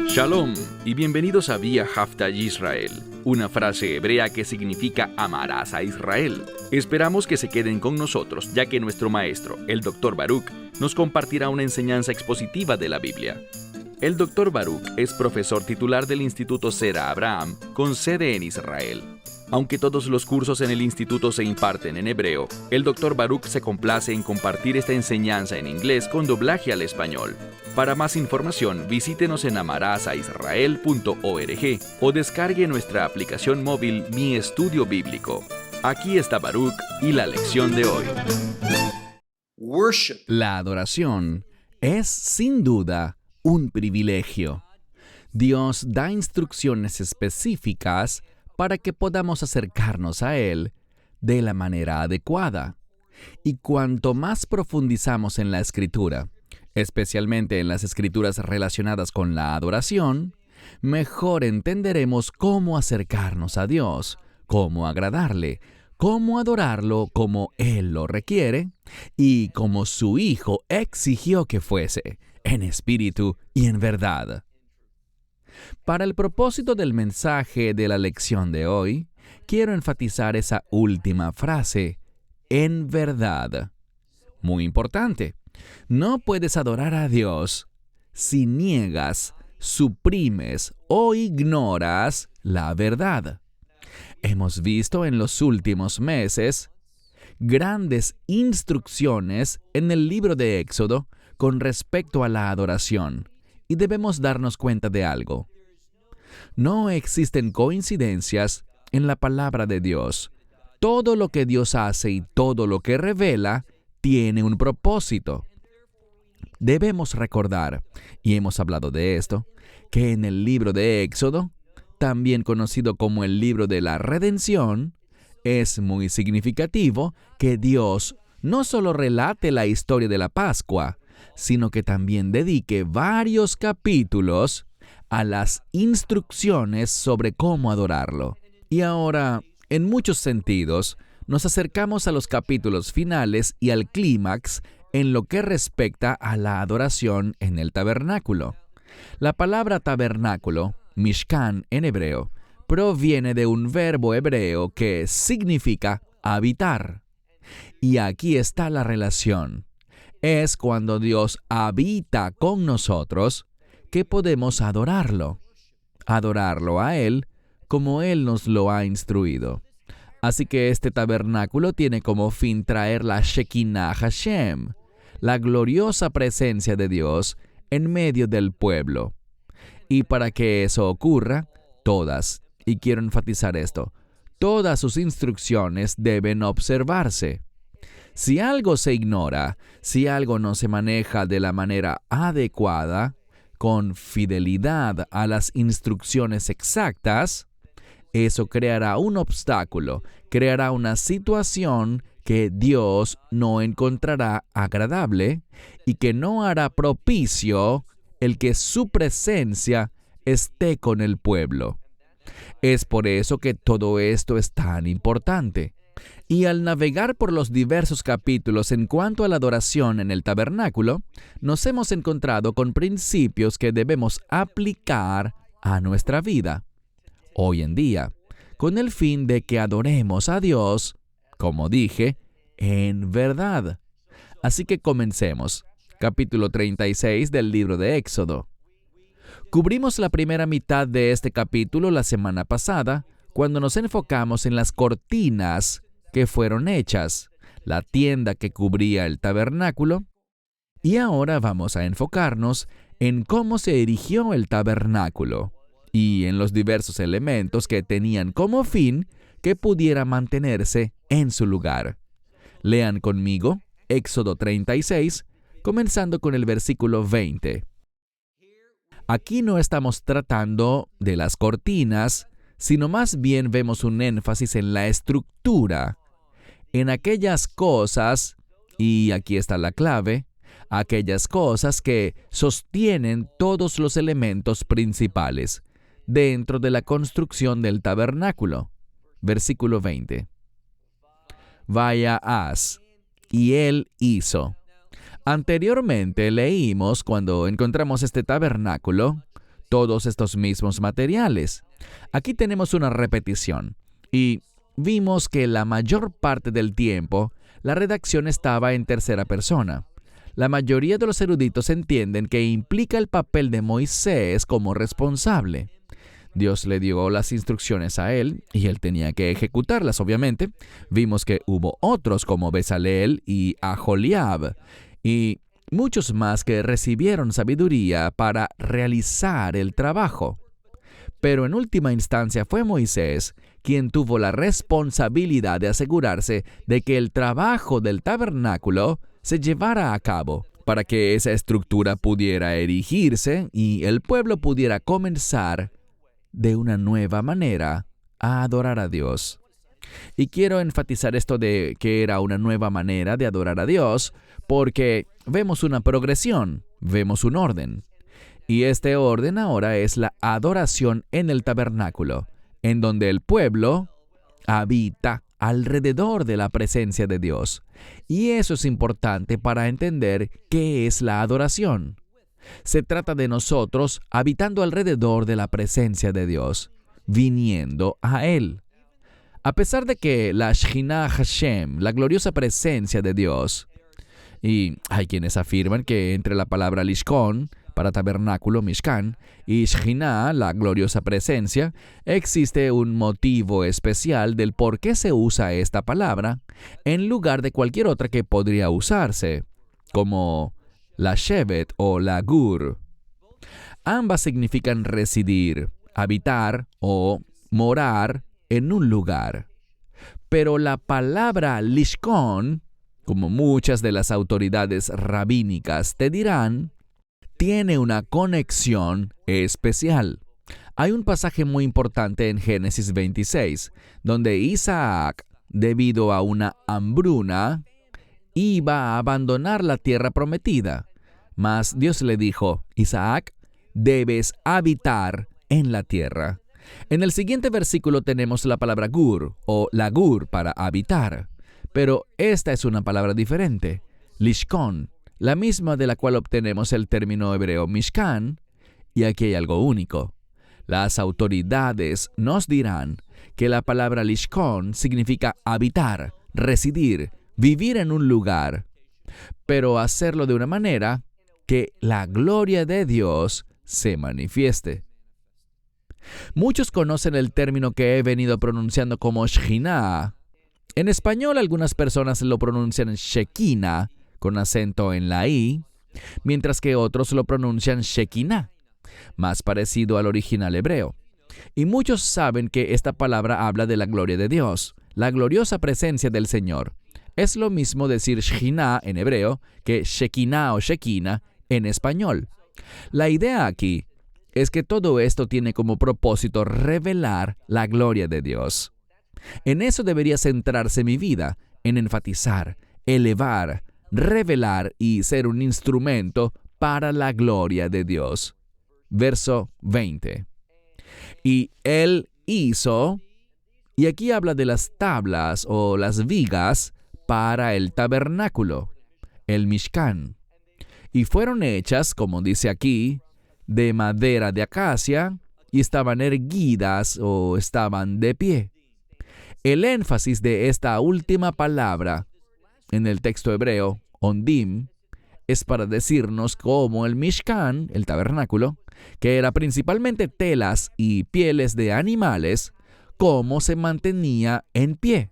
Shalom y bienvenidos a Vía Hafta Yisrael, una frase hebrea que significa amarás a Israel. Esperamos que se queden con nosotros, ya que nuestro maestro, el Dr. Baruch, nos compartirá una enseñanza expositiva de la Biblia. El Dr. Baruch es profesor titular del Instituto Sera Abraham, con sede en Israel. Aunque todos los cursos en el instituto se imparten en hebreo, el Dr. Baruch se complace en compartir esta enseñanza en inglés con doblaje al español. Para más información, visítenos en amarasaisrael.org o descargue nuestra aplicación móvil Mi Estudio Bíblico. Aquí está Baruch y la lección de hoy. La adoración es, sin duda, un privilegio. Dios da instrucciones específicas para que podamos acercarnos a Él de la manera adecuada. Y cuanto más profundizamos en la Escritura, especialmente en las Escrituras relacionadas con la adoración, mejor entenderemos cómo acercarnos a Dios, cómo agradarle, cómo adorarlo como Él lo requiere y como su Hijo exigió que fuese, en espíritu y en verdad. Para el propósito del mensaje de la lección de hoy, quiero enfatizar esa última frase, en verdad. Muy importante. No puedes adorar a Dios si niegas, suprimes o ignoras la verdad. Hemos visto en los últimos meses grandes instrucciones en el libro de Éxodo con respecto a la adoración. Y debemos darnos cuenta de algo. No existen coincidencias en la palabra de Dios. Todo lo que Dios hace y todo lo que revela tiene un propósito. Debemos recordar, y hemos hablado de esto, que en el libro de Éxodo, también conocido como el libro de la redención, es muy significativo que Dios no solo relate la historia de la Pascua, sino que también dedique varios capítulos a las instrucciones sobre cómo adorarlo. Y ahora, en muchos sentidos, nos acercamos a los capítulos finales y al clímax en lo que respecta a la adoración en el tabernáculo. La palabra tabernáculo, mishkan en hebreo, proviene de un verbo hebreo que significa habitar. Y aquí está la relación. Es cuando Dios habita con nosotros que podemos adorarlo a Él como Él nos lo ha instruido. Así que este tabernáculo tiene como fin traer la Shekinah Hashem, la gloriosa presencia de Dios en medio del pueblo. Y para que eso ocurra, todas, y quiero enfatizar esto, todas sus instrucciones deben observarse. Si algo se ignora, si algo no se maneja de la manera adecuada, con fidelidad a las instrucciones exactas, eso creará un obstáculo, creará una situación que Dios no encontrará agradable y que no hará propicio el que su presencia esté con el pueblo. Es por eso que todo esto es tan importante. Y al navegar por los diversos capítulos en cuanto a la adoración en el tabernáculo, nos hemos encontrado con principios que debemos aplicar a nuestra vida hoy en día, con el fin de que adoremos a Dios, como dije, en verdad. Así que comencemos. Capítulo 36 del libro de Éxodo. Cubrimos la primera mitad de este capítulo la semana pasada, cuando nos enfocamos en las cortinas que fueron hechas, la tienda que cubría el tabernáculo, y ahora vamos a enfocarnos en cómo se erigió el tabernáculo y en los diversos elementos que tenían como fin que pudiera mantenerse en su lugar. Lean conmigo Éxodo 36, comenzando con el versículo 20. Aquí no estamos tratando de las cortinas, sino más bien vemos un énfasis en la estructura, en aquellas cosas, y aquí está la clave, aquellas cosas que sostienen todos los elementos principales dentro de la construcción del tabernáculo. Versículo 20. Vaya haz, y él hizo. Anteriormente leímos, cuando encontramos este tabernáculo, todos estos mismos materiales. Aquí tenemos una repetición y vimos que la mayor parte del tiempo la redacción estaba en tercera persona. La mayoría de los eruditos entienden que implica el papel de Moisés como responsable. Dios le dio las instrucciones a él y él tenía que ejecutarlas, obviamente. Vimos que hubo otros como Bezalel y Aholiab y muchos más que recibieron sabiduría para realizar el trabajo. Pero en última instancia fue Moisés quien tuvo la responsabilidad de asegurarse de que el trabajo del tabernáculo se llevara a cabo, para que esa estructura pudiera erigirse y el pueblo pudiera comenzar de una nueva manera a adorar a Dios. Y quiero enfatizar esto de que era una nueva manera de adorar a Dios, porque vemos una progresión, vemos un orden. Y este orden ahora es la adoración en el tabernáculo, en donde el pueblo habita alrededor de la presencia de Dios. Y eso es importante para entender qué es la adoración. Se trata de nosotros habitando alrededor de la presencia de Dios, viniendo a Él. A pesar de que la Shekhinah Hashem, la gloriosa presencia de Dios, y hay quienes afirman que entre la palabra Lishkon, para tabernáculo, Mishkan, y Shekhinah, la gloriosa presencia, existe un motivo especial del por qué se usa esta palabra en lugar de cualquier otra que podría usarse, como la Shevet o la Gur. Ambas significan residir, habitar o morar en un lugar. Pero la palabra Lishkon, como muchas de las autoridades rabínicas te dirán, tiene una conexión especial. Hay un pasaje muy importante en Génesis 26, donde Isaac, debido a una hambruna, iba a abandonar la tierra prometida. Mas Dios le dijo, Isaac, debes habitar en la tierra. En el siguiente versículo tenemos la palabra gur o lagur para habitar, pero esta es una palabra diferente, lishkon, la misma de la cual obtenemos el término hebreo mishkan, y aquí hay algo único. Las autoridades nos dirán que la palabra lishkon significa habitar, residir, vivir en un lugar, pero hacerlo de una manera que la gloria de Dios se manifieste. Muchos conocen el término que he venido pronunciando como Shekhinah. En español algunas personas lo pronuncian Shekinah, con acento en la I, mientras que otros lo pronuncian Shekinah, más parecido al original hebreo. Y muchos saben que esta palabra habla de la gloria de Dios, la gloriosa presencia del Señor. Es lo mismo decir Shekhinah en hebreo que Shekinah o Shekinah en español. La idea aquí es que todo esto tiene como propósito revelar la gloria de Dios. En eso debería centrarse mi vida, en enfatizar, elevar, revelar y ser un instrumento para la gloria de Dios. Verso 20. Y él hizo, y aquí habla de las tablas o las vigas para el tabernáculo, el Mishkan. Y fueron hechas, como dice aquí, de madera de acacia y estaban erguidas o estaban de pie. El énfasis de esta última palabra en el texto hebreo, ondim, es para decirnos cómo el Mishkan, el tabernáculo, que era principalmente telas y pieles de animales, cómo se mantenía en pie.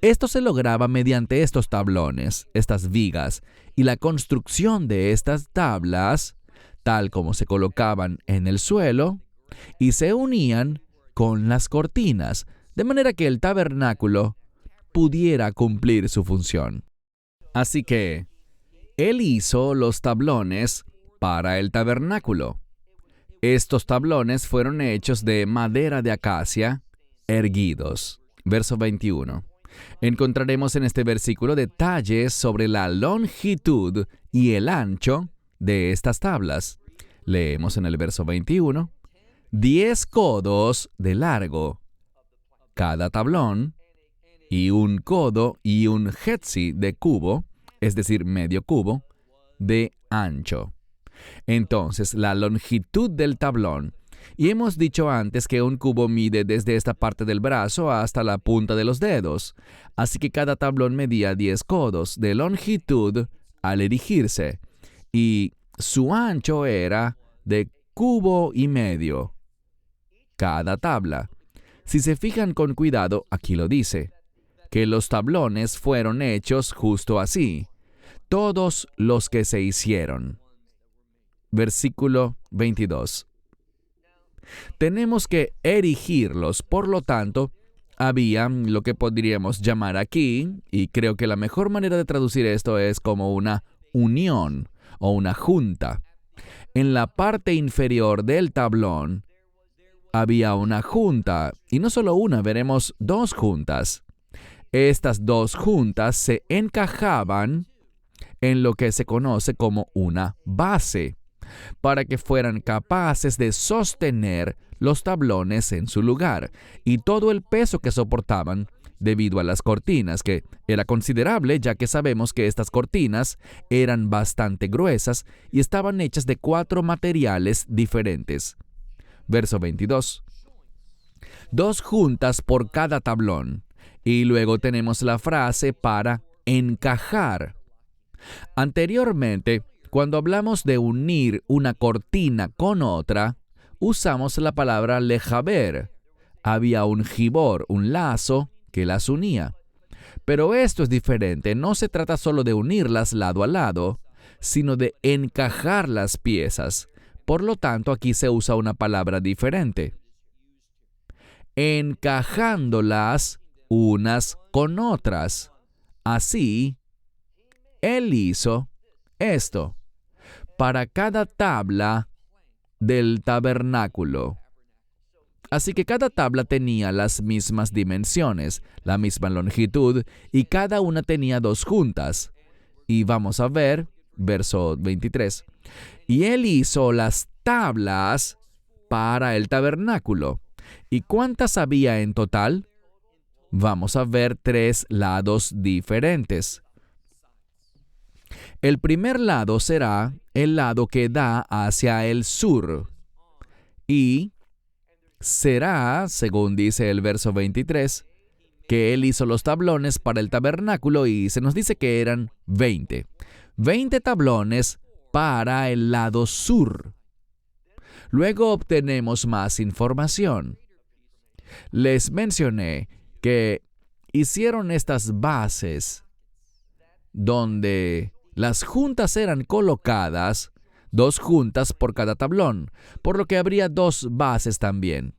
Esto se lograba mediante estos tablones, estas vigas, y la construcción de estas tablas, tal como se colocaban en el suelo, y se unían con las cortinas, de manera que el tabernáculo pudiera cumplir su función. Así que, él hizo los tablones para el tabernáculo. Estos tablones fueron hechos de madera de acacia, erguidos. Verso 21. Encontraremos en este versículo detalles sobre la longitud y el ancho de estas tablas. Leemos en el verso 21. 10 codos de largo cada tablón, y 1 codo y 1 hetzi de cubo, es decir, medio cubo, de ancho. Entonces, la longitud del tablón. Y hemos dicho antes que un cubo mide desde esta parte del brazo hasta la punta de los dedos. Así que cada tablón medía 10 codos de longitud al erigirse. Y su ancho era de cubo y medio. Cada tabla. Si se fijan con cuidado, aquí lo dice, que los tablones fueron hechos justo así. Todos los que se hicieron. Versículo 22. Tenemos que erigirlos, por lo tanto, había lo que podríamos llamar aquí, y creo que la mejor manera de traducir esto es como una unión o una junta. En la parte inferior del tablón había una junta, y no solo una, veremos dos juntas. Estas dos juntas se encajaban en lo que se conoce como una base, para que fueran capaces de sostener los tablones en su lugar y todo el peso que soportaban debido a las cortinas, que era considerable, ya que sabemos que estas cortinas eran bastante gruesas y estaban hechas de 4 materiales diferentes. Verso 22. 2 juntas por cada tablón. Y luego tenemos la frase para encajar. Anteriormente, cuando hablamos de unir una cortina con otra, usamos la palabra lejaber. Había un jibor, un lazo, que las unía. Pero esto es diferente. No se trata solo de unirlas lado a lado, sino de encajar las piezas. Por lo tanto, aquí se usa una palabra diferente. Encajándolas unas con otras. Así, él hizo esto para cada tabla del tabernáculo. Así que cada tabla tenía las mismas dimensiones, la misma longitud, y cada una tenía 2 juntas. Y vamos a ver, verso 23. Y él hizo las tablas para el tabernáculo. ¿Y cuántas había en total? Vamos a ver 3 lados diferentes. El primer lado será el lado que da hacia el sur. Y será, según dice el verso 23, que él hizo los tablones para el tabernáculo y se nos dice que eran 20. 20 tablones para el lado sur. Luego obtenemos más información. Les mencioné que hicieron estas bases donde las juntas eran colocadas, 2 juntas por cada tablón, por lo que habría 2 bases también.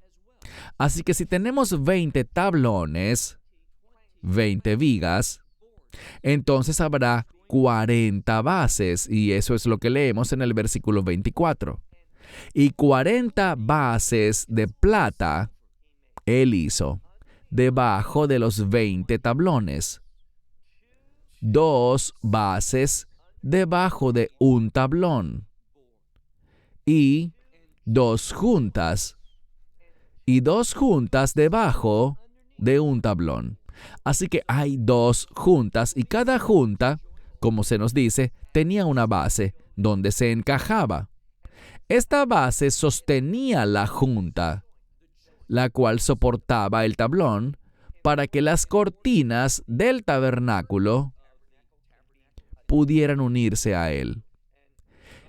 Así que si tenemos 20 tablones, 20 vigas, entonces habrá 40 bases, y eso es lo que leemos en el versículo 24. Y 40 bases de plata él hizo debajo de los 20 tablones. 2 bases debajo de un tablón. Y 2 juntas. Y 2 juntas debajo de un tablón. Así que hay 2 juntas y cada junta, como se nos dice, tenía una base donde se encajaba. Esta base sostenía la junta, la cual soportaba el tablón para que las cortinas del tabernáculo pudieran unirse a él.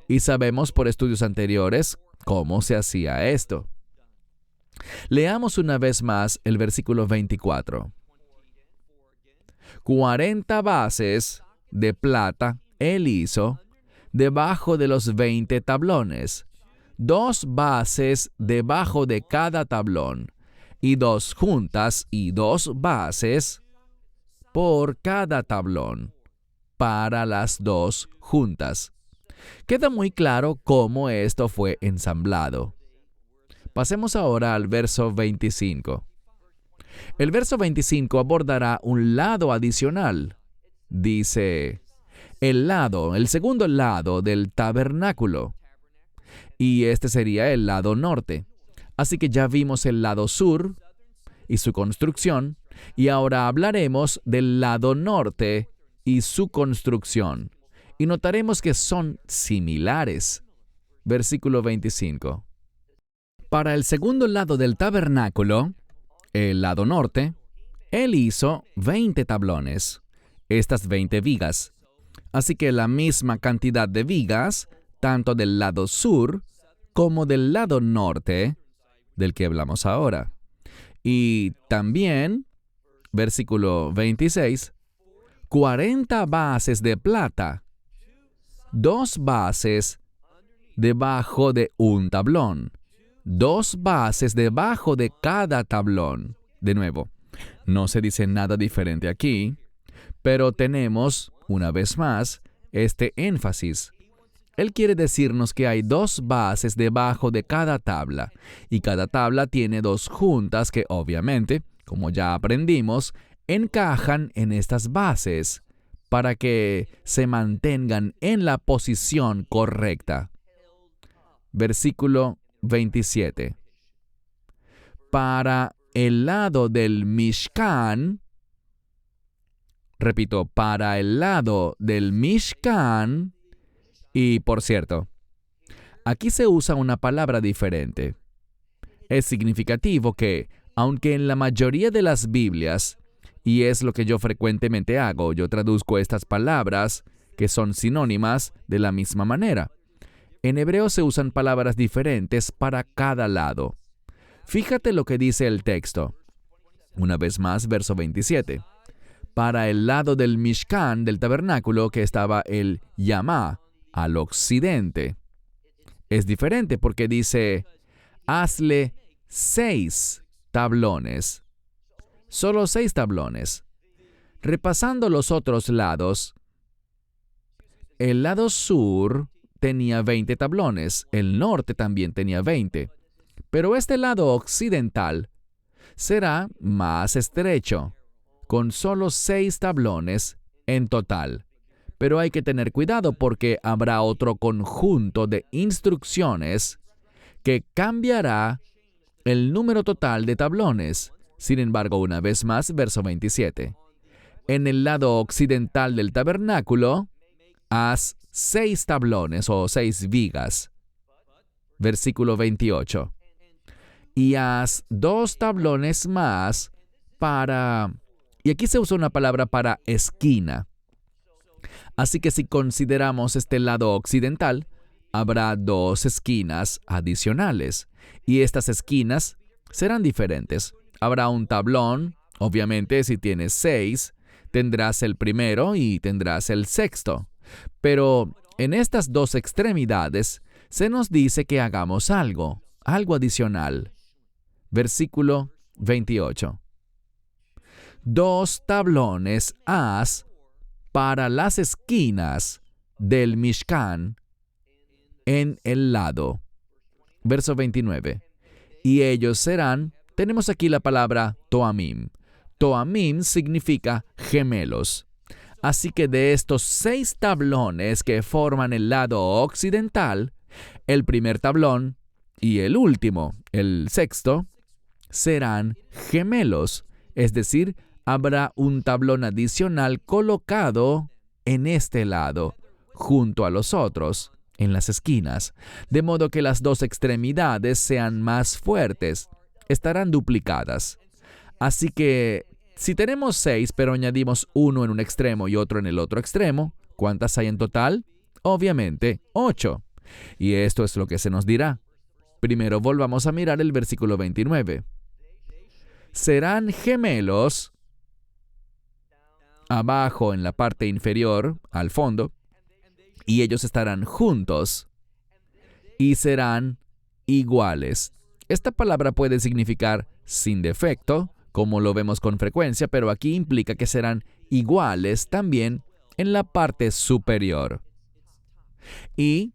Y sabemos por estudios anteriores cómo se hacía esto. Leamos una vez más el versículo 24. 40 bases de plata él hizo debajo de los 20 tablones, 2 bases debajo de cada tablón, y 2 juntas y 2 bases por cada tablón, para las 2 juntas. Queda muy claro cómo esto fue ensamblado. Pasemos ahora al verso 25. El verso 25 abordará un lado adicional. Dice, el segundo lado del tabernáculo. Y este sería el lado norte. Así que ya vimos el lado sur y su construcción, y ahora hablaremos del lado norte y su construcción. Y notaremos que son similares. Versículo 25. Para el segundo lado del tabernáculo, el lado norte, él hizo 20 tablones, estas 20 vigas. Así que la misma cantidad de vigas, tanto del lado sur como del lado norte, del que hablamos ahora. Y también, versículo 26, 40 bases de plata, 2 bases debajo de un tablón, 2 bases debajo de cada tablón. De nuevo, no se dice nada diferente aquí, pero tenemos, una vez más, este énfasis. Él quiere decirnos que hay 2 bases debajo de cada tabla, y cada tabla tiene 2 juntas que obviamente, como ya aprendimos, encajan en estas bases para que se mantengan en la posición correcta. Versículo 27. Para el lado del Mishkan, repito, para el lado del Mishkan, y por cierto, aquí se usa una palabra diferente. Es significativo que, aunque en la mayoría de las Biblias, y es lo que yo frecuentemente hago, yo traduzco estas palabras, que son sinónimas, de la misma manera. En hebreo se usan palabras diferentes para cada lado. Fíjate lo que dice el texto. Una vez más, verso 27. Para el lado del Mishkan, del tabernáculo, que estaba el Yamá, al occidente. Es diferente porque dice, hazle 6 tablones. Solo 6 tablones. Repasando los otros lados, el lado sur tenía 20 tablones, el norte también tenía 20, pero este lado occidental será más estrecho, con solo 6 tablones en total. Pero hay que tener cuidado porque habrá otro conjunto de instrucciones que cambiará el número total de tablones. Sin embargo, una vez más, verso 27. En el lado occidental del tabernáculo, haz 6 tablones o 6 vigas. Versículo 28. Y haz 2 tablones más para... Y aquí se usa una palabra para esquina. Así que si consideramos este lado occidental, habrá 2 esquinas adicionales. Y estas esquinas serán diferentes. Habrá un tablón, obviamente si tienes 6, tendrás el primero y tendrás el sexto. Pero en estas 2 extremidades se nos dice que hagamos algo adicional. Versículo 28. 2 tablones haz para las esquinas del Mishkan en el lado. Verso 29. Y ellos serán, tenemos aquí la palabra toamim. Toamim significa gemelos. Así que de estos 6 tablones que forman el lado occidental, el primer tablón y el último, el sexto, serán gemelos, es decir, habrá un tablón adicional colocado en este lado, junto a los otros, en las esquinas, de modo que las 2 extremidades sean más fuertes, estarán duplicadas. Así que, si tenemos 6, pero añadimos uno en un extremo y otro en el otro extremo, ¿cuántas hay en total? Obviamente, 8. Y esto es lo que se nos dirá. Primero volvamos a mirar el versículo 29. Serán gemelos abajo en la parte inferior, al fondo, y ellos estarán juntos y serán iguales. Esta palabra puede significar sin defecto, como lo vemos con frecuencia, pero aquí implica que serán iguales también en la parte superior. Y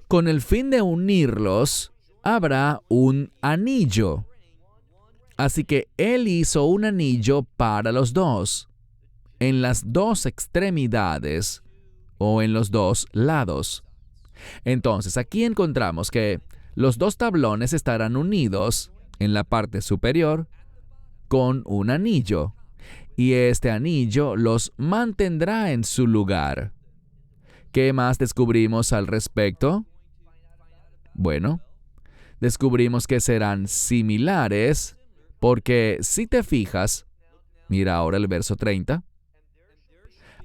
con el fin de unirlos, habrá un anillo. Así que él hizo un anillo para los 2, en las 2 extremidades o en los 2 lados. Entonces, aquí encontramos que los 2 tablones estarán unidos en la parte superior con un anillo. y este anillo los mantendrá en su lugar. ¿Qué más descubrimos al respecto? Bueno, descubrimos que serán similares porque si te fijas, mira ahora el verso 30,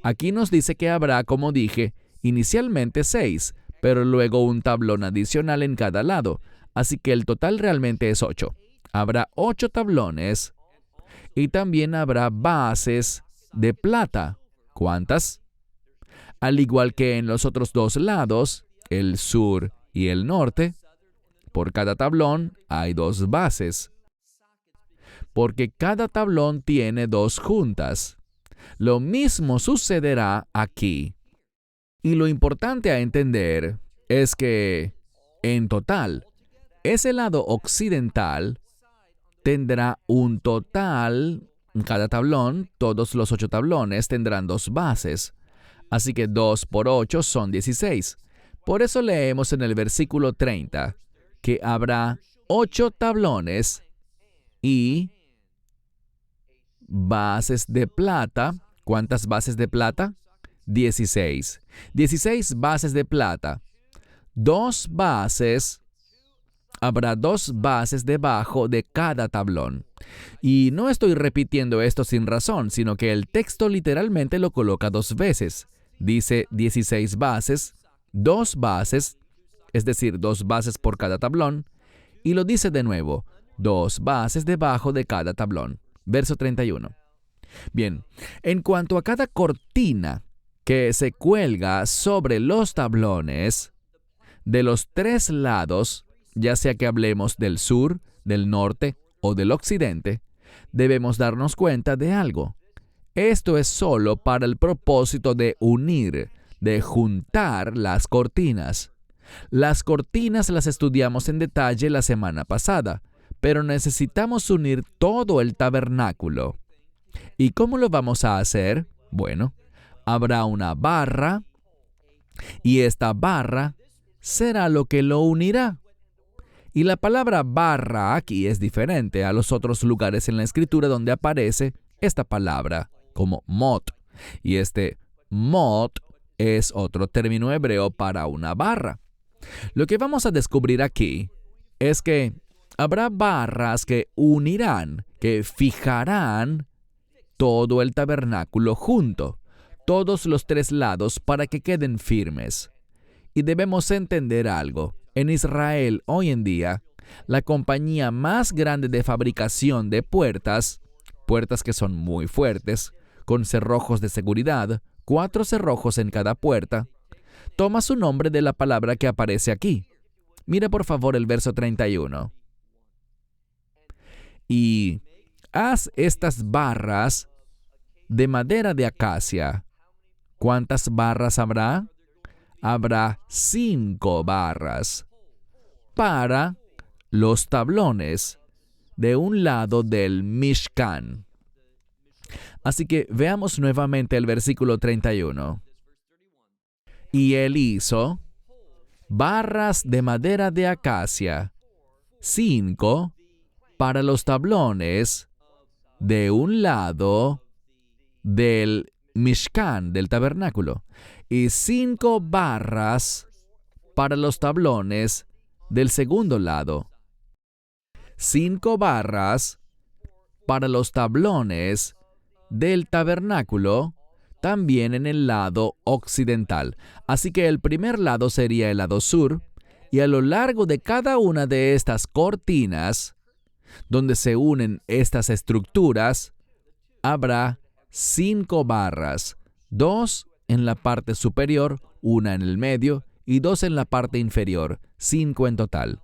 aquí nos dice que habrá, como dije, inicialmente 6, pero luego un tablón adicional en cada lado, así que el total realmente es 8. Habrá 8 tablones y también habrá bases de plata. ¿Cuántas? Al igual que en los otros dos lados, el sur y el norte, por cada tablón hay 2 bases, porque cada tablón tiene 2 juntas. Lo mismo sucederá aquí. Y lo importante a entender es que, en total, ese lado occidental tendrá un total, cada tablón, todos los 8 tablones tendrán 2 bases. Así que 2 por 8 son 16. Por eso leemos en el versículo 30 que habrá 8 tablones y bases de plata. ¿Cuántas bases de plata? 16. 16 bases de plata. Habrá 2 bases debajo de cada tablón. Y no estoy repitiendo esto sin razón, sino que el texto literalmente lo coloca 2 veces. Dice 16 bases, 2 bases, es decir, 2 bases por cada tablón, y lo dice de nuevo, 2 bases debajo de cada tablón. Verso 31. Bien, en cuanto a cada cortina que se cuelga sobre los tablones, de los 3 lados, ya sea que hablemos del sur, del norte o del occidente, debemos darnos cuenta de algo. Esto es solo para el propósito de unir, de juntar las cortinas. Las cortinas las estudiamos en detalle la semana pasada, pero necesitamos unir todo el tabernáculo. ¿Y cómo lo vamos a hacer? Bueno, habrá una barra y esta barra será lo que lo unirá. Y la palabra barra aquí es diferente a los otros lugares en la Escritura donde aparece esta palabra como mot. Y este mot es otro término hebreo para una barra. Lo que vamos a descubrir aquí es que habrá barras que unirán, que fijarán todo el tabernáculo junto, todos los 3 lados para que queden firmes. Y debemos entender algo. En Israel hoy en día, la compañía más grande de fabricación de puertas que son muy fuertes, con cerrojos de seguridad, 4 cerrojos en cada puerta, toma su nombre de la palabra que aparece aquí. Mira por favor el verso 31. Y haz estas barras de madera de acacia. ¿Cuántas barras habrá? Habrá 5 barras para los tablones de un lado del Mishkan. Así que veamos nuevamente el versículo 31. Y él hizo barras de madera de acacia, 5 para los tablones de un lado del Mishkan, del tabernáculo, y 5 barras para los tablones del segundo lado. 5 barras para los tablones del tabernáculo, también en el lado occidental. Así que el primer lado sería el lado sur, y a lo largo de cada una de estas cortinas, donde se unen estas estructuras, habrá 5 barras, 2 en la parte superior, 1 en el medio y 2 en la parte inferior, 5 en total.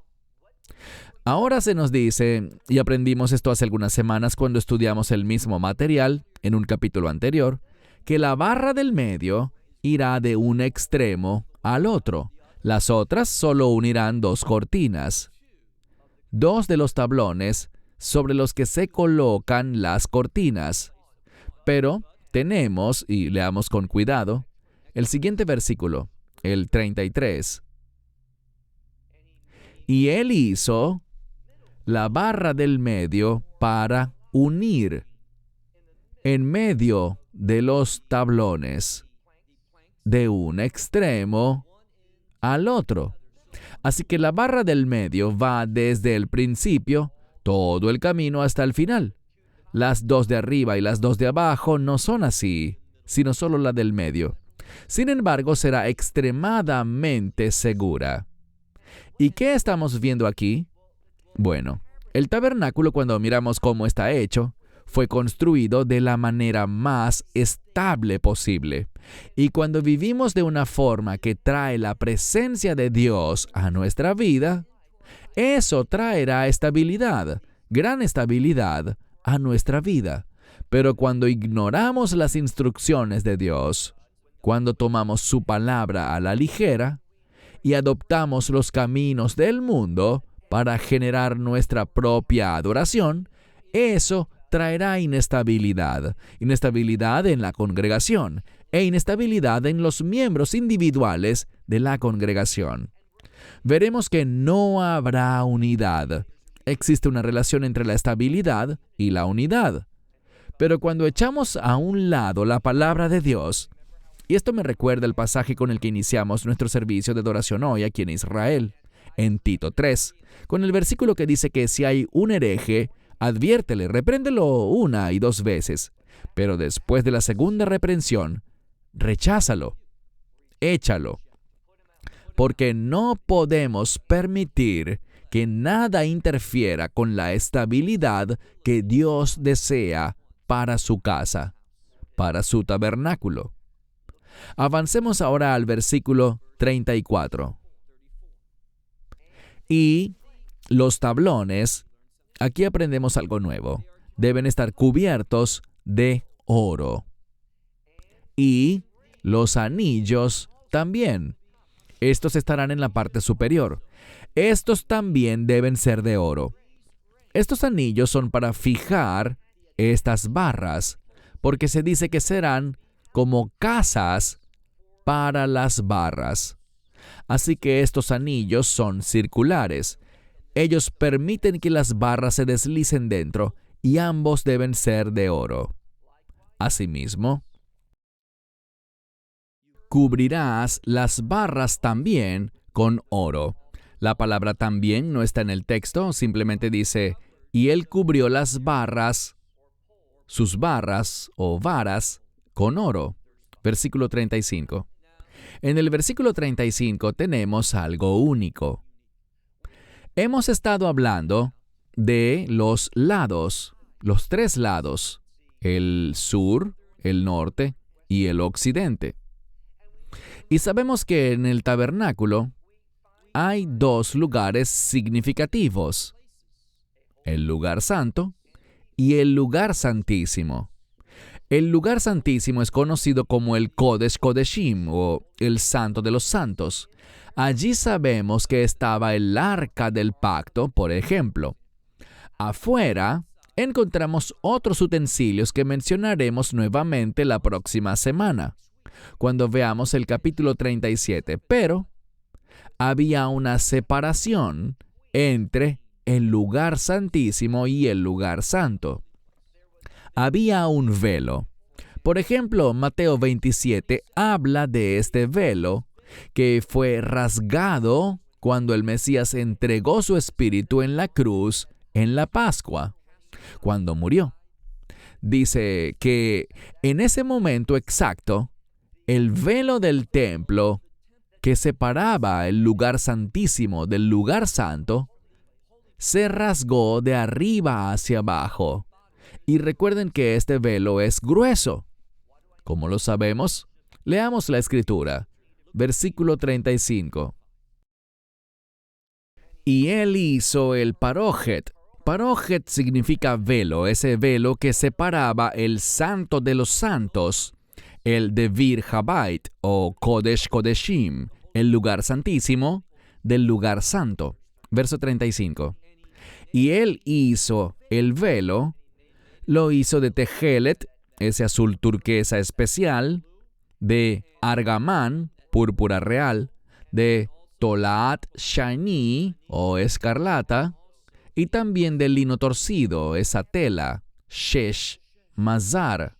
Ahora se nos dice, y aprendimos esto hace algunas semanas cuando estudiamos el mismo material en un capítulo anterior, que la barra del medio irá de un extremo al otro. Las otras solo unirán 2 cortinas, 2 de los tablones sobre los que se colocan las cortinas. Pero tenemos, y leamos con cuidado, el siguiente versículo, el 33. Y él hizo la barra del medio para unir en medio de los tablones, de un extremo al otro. Así que la barra del medio va desde el principio, todo el camino hasta el final. Las dos de arriba y las dos de abajo no son así, sino solo la del medio. Sin embargo, será extremadamente segura. ¿Y qué estamos viendo aquí? Bueno, el tabernáculo, cuando miramos cómo está hecho, fue construido de la manera más estable posible. Y cuando vivimos de una forma que trae la presencia de Dios a nuestra vida, eso traerá estabilidad, gran estabilidad a nuestra vida. Pero cuando ignoramos las instrucciones de Dios, cuando tomamos su palabra a la ligera y adoptamos los caminos del mundo para generar nuestra propia adoración, eso traerá inestabilidad en la congregación e inestabilidad en los miembros individuales de la congregación. Veremos que no habrá unidad. Existe una relación entre la estabilidad y la unidad. Pero cuando echamos a un lado la palabra de Dios, y esto me recuerda el pasaje con el que iniciamos nuestro servicio de adoración hoy aquí en Israel, en Tito 3, con el versículo que dice que si hay un hereje, adviértele, repréndelo 1 y 2 veces, pero después de la segunda reprensión, recházalo, échalo, porque no podemos permitir que nada interfiera con la estabilidad que Dios desea para su casa, para su tabernáculo. Avancemos ahora al versículo 34. Y los tablones, aquí aprendemos algo nuevo, deben estar cubiertos de oro. Y los anillos también. Estos estarán en la parte superior. Estos también deben ser de oro. Estos anillos son para fijar estas barras, porque se dice que serán como casas para las barras. Así que estos anillos son circulares. Ellos permiten que las barras se deslicen dentro y ambos deben ser de oro. Asimismo, cubrirás las barras también con oro. La palabra también no está en el texto, simplemente dice, y él cubrió las barras, sus barras o varas, con oro. Versículo 35. En el versículo 35 tenemos algo único. Hemos estado hablando de los lados, los 3 lados, el sur, el norte y el occidente. Y sabemos que en el tabernáculo hay 2 lugares significativos, el lugar santo y el lugar santísimo. El lugar santísimo es conocido como el Kodesh Kodeshim o el Santo de los Santos. Allí sabemos que estaba el arca del pacto, por ejemplo. Afuera encontramos otros utensilios que mencionaremos nuevamente la próxima semana, cuando veamos el capítulo 37, pero había una separación entre el lugar santísimo y el lugar santo. Había un velo. Por ejemplo, Mateo 27 habla de este velo que fue rasgado cuando el Mesías entregó su espíritu en la cruz en la Pascua, cuando murió. Dice que en ese momento exacto, el velo del templo que separaba el lugar santísimo del lugar santo se rasgó de arriba hacia abajo. Y recuerden que este velo es grueso. ¿Cómo lo sabemos? Leamos la escritura. Versículo 35. Y él hizo el parójet. Parójet significa velo, ese velo que separaba el santo de los santos, el Devir Habait o Kodesh Kodeshim, el lugar santísimo, del lugar santo. Verso 35. Y él hizo el velo, lo hizo de tejelet, ese azul turquesa especial, de argamán, púrpura real, de tolaat shani o escarlata, y también de lino torcido, esa tela, shesh Mazar.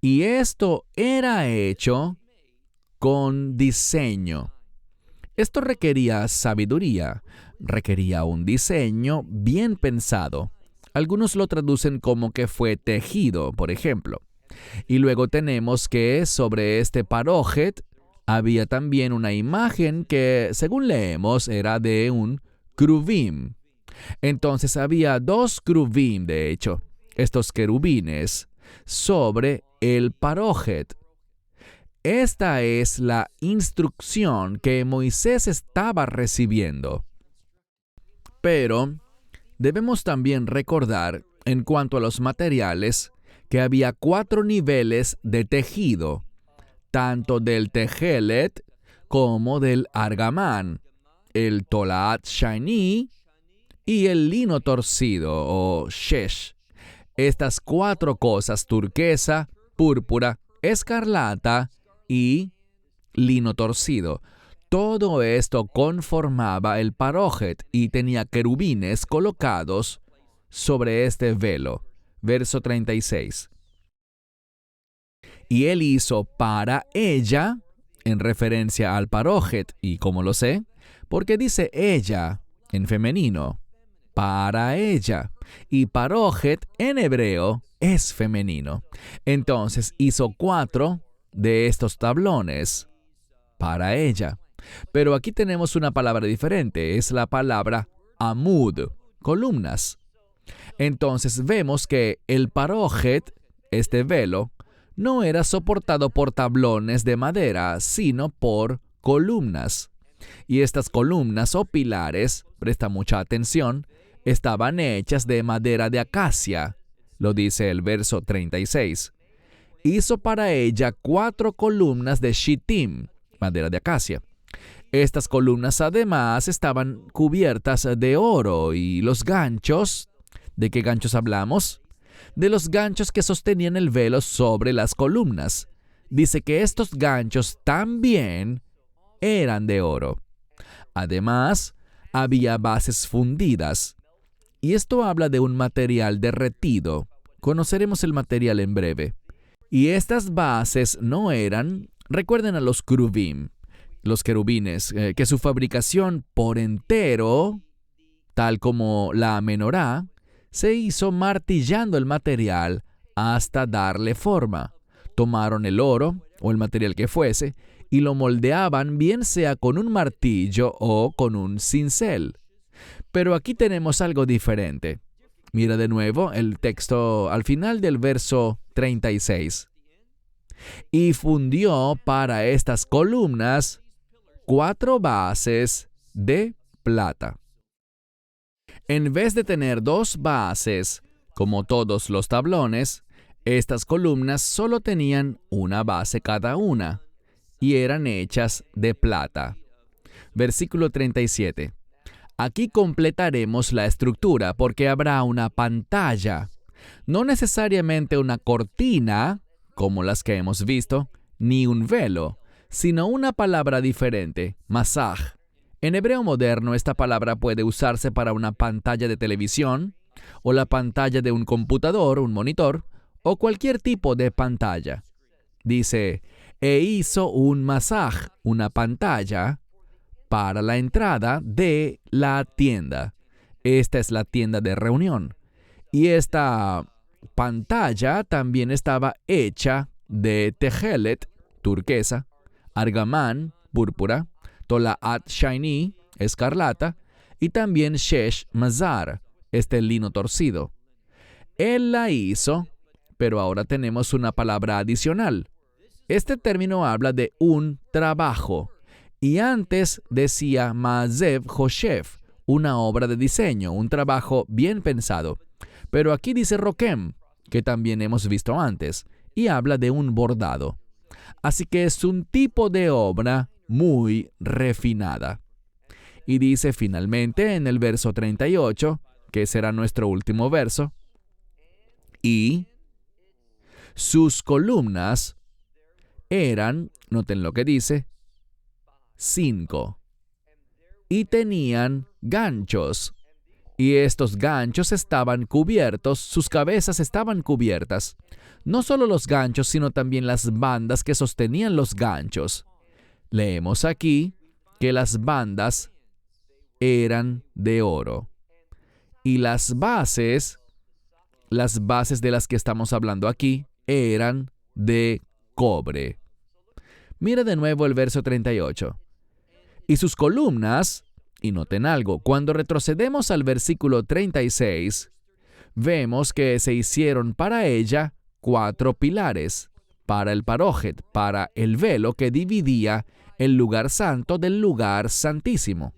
Y esto era hecho con diseño. Esto requería sabiduría, requería un diseño bien pensado. Algunos lo traducen como que fue tejido, por ejemplo. Y luego tenemos que sobre este parojet había también una imagen que, según leemos, era de un cruvim. Entonces había 2 cruvim, de hecho, estos querubines, sobre el parojet. Esta es la instrucción que Moisés estaba recibiendo. Pero debemos también recordar, en cuanto a los materiales, que había 4 niveles de tejido, tanto del tejelet como del argamán, el tolaat shani y el lino torcido o shesh. Estas 4 cosas, turquesa, púrpura, escarlata y lino torcido, todo esto conformaba el parojet y tenía querubines colocados sobre este velo. Verso 36. Y él hizo para ella, en referencia al parojet. ¿Y cómo lo sé? Porque dice ella en femenino, para ella. Y parojet en hebreo es femenino. Entonces hizo 4 de estos tablones para ella. Pero aquí tenemos una palabra diferente. Es la palabra amud, columnas. Entonces vemos que el parojet, este velo, no era soportado por tablones de madera, sino por columnas. Y estas columnas o pilares, presta mucha atención, estaban hechas de madera de acacia, lo dice el verso 36. Hizo para ella 4 columnas de shittim, madera de acacia. Estas columnas además estaban cubiertas de oro y los ganchos. ¿De qué ganchos hablamos? De los ganchos que sostenían el velo sobre las columnas. Dice que estos ganchos también eran de oro. Además, había bases fundidas. Y esto habla de un material derretido. Conoceremos el material en breve. Y estas bases no eran, recuerden a los cruvim, los querubines, que su fabricación por entero, tal como la menorá, se hizo martillando el material hasta darle forma. Tomaron el oro, o el material que fuese, y lo moldeaban bien sea con un martillo o con un cincel. Pero aquí tenemos algo diferente. Mira de nuevo el texto al final del verso 36. Y fundió para estas columnas 4 bases de plata. En vez de tener 2 bases, como todos los tablones, estas columnas solo tenían una base cada una, y eran hechas de plata. Versículo 37. Aquí completaremos la estructura porque habrá una pantalla, no necesariamente una cortina, como las que hemos visto, ni un velo, sino una palabra diferente, masaj. En hebreo moderno, esta palabra puede usarse para una pantalla de televisión, o la pantalla de un computador, un monitor, o cualquier tipo de pantalla. Dice, e hizo un masaj, una pantalla, para la entrada de la tienda. Esta es la tienda de reunión. Y esta pantalla también estaba hecha de tejelet, turquesa, argamán, púrpura, tolaat shani, escarlata, y también shesh mazar, este lino torcido. Él la hizo, pero ahora tenemos una palabra adicional. Este término habla de un trabajo, y antes decía Maazev Hoshef, una obra de diseño, un trabajo bien pensado. Pero aquí dice Rokem, que también hemos visto antes, y habla de un bordado. Así que es un tipo de obra muy refinada. Y dice finalmente en el verso 38, que será nuestro último verso, y sus columnas eran, noten lo que dice, 5, y tenían ganchos Y estos ganchos estaban cubiertos, sus cabezas estaban cubiertas. No solo los ganchos, sino también las bandas que sostenían los ganchos. Leemos aquí que las bandas eran de oro. Y las bases de las que estamos hablando aquí, eran de cobre. Mira de nuevo el verso 38. Y sus columnas, y noten algo, cuando retrocedemos al versículo 36, vemos que se hicieron para ella 4 pilares, para el parójet, para el velo que dividía el lugar santo del lugar santísimo.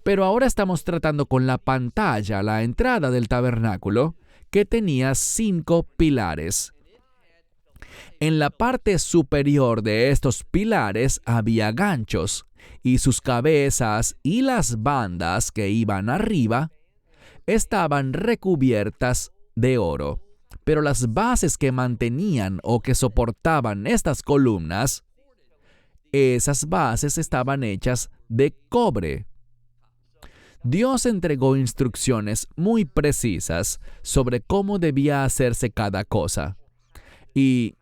Pero ahora estamos tratando con la pantalla, la entrada del tabernáculo, que tenía 5 pilares. En la parte superior de estos pilares había ganchos, y sus cabezas y las bandas que iban arriba estaban recubiertas de oro. Pero las bases que mantenían o que soportaban estas columnas, esas bases estaban hechas de cobre. Dios entregó instrucciones muy precisas sobre cómo debía hacerse cada cosa. Y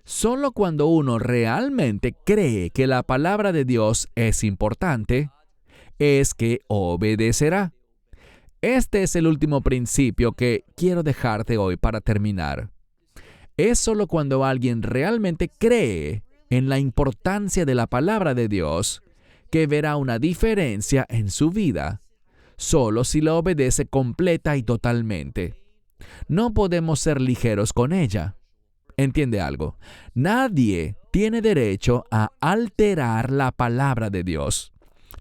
solo cuando uno realmente cree que la palabra de Dios es importante, es que obedecerá. Este es el último principio que quiero dejarte hoy para terminar. Es solo cuando alguien realmente cree en la importancia de la palabra de Dios que verá una diferencia en su vida, solo si la obedece completa y totalmente. No podemos ser ligeros con ella. ¿Entiende algo? Nadie tiene derecho a alterar la palabra de Dios.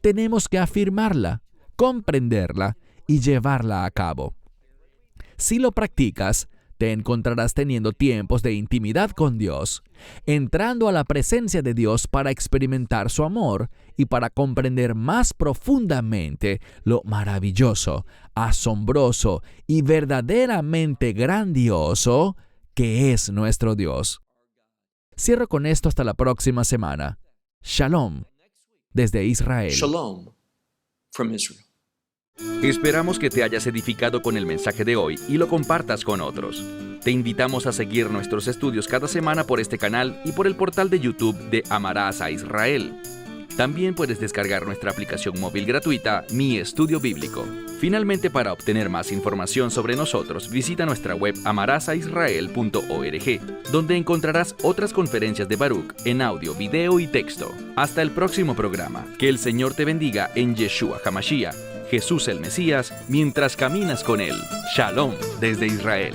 Tenemos que afirmarla, comprenderla y llevarla a cabo. Si lo practicas, te encontrarás teniendo tiempos de intimidad con Dios, entrando a la presencia de Dios para experimentar su amor y para comprender más profundamente lo maravilloso, asombroso y verdaderamente grandioso que es nuestro Dios. Cierro con esto hasta la próxima semana. Shalom, desde Israel. Shalom from Israel. Esperamos que te hayas edificado con el mensaje de hoy y lo compartas con otros. Te invitamos a seguir nuestros estudios cada semana por este canal y por el portal de YouTube de Amarás a Israel. También puedes descargar nuestra aplicación móvil gratuita, Mi Estudio Bíblico. Finalmente, para obtener más información sobre nosotros, visita nuestra web amarasaisrael.org, donde encontrarás otras conferencias de Baruch en audio, video y texto. Hasta el próximo programa. Que el Señor te bendiga en Yeshua HaMashiach, Jesús el Mesías, mientras caminas con Él. Shalom desde Israel.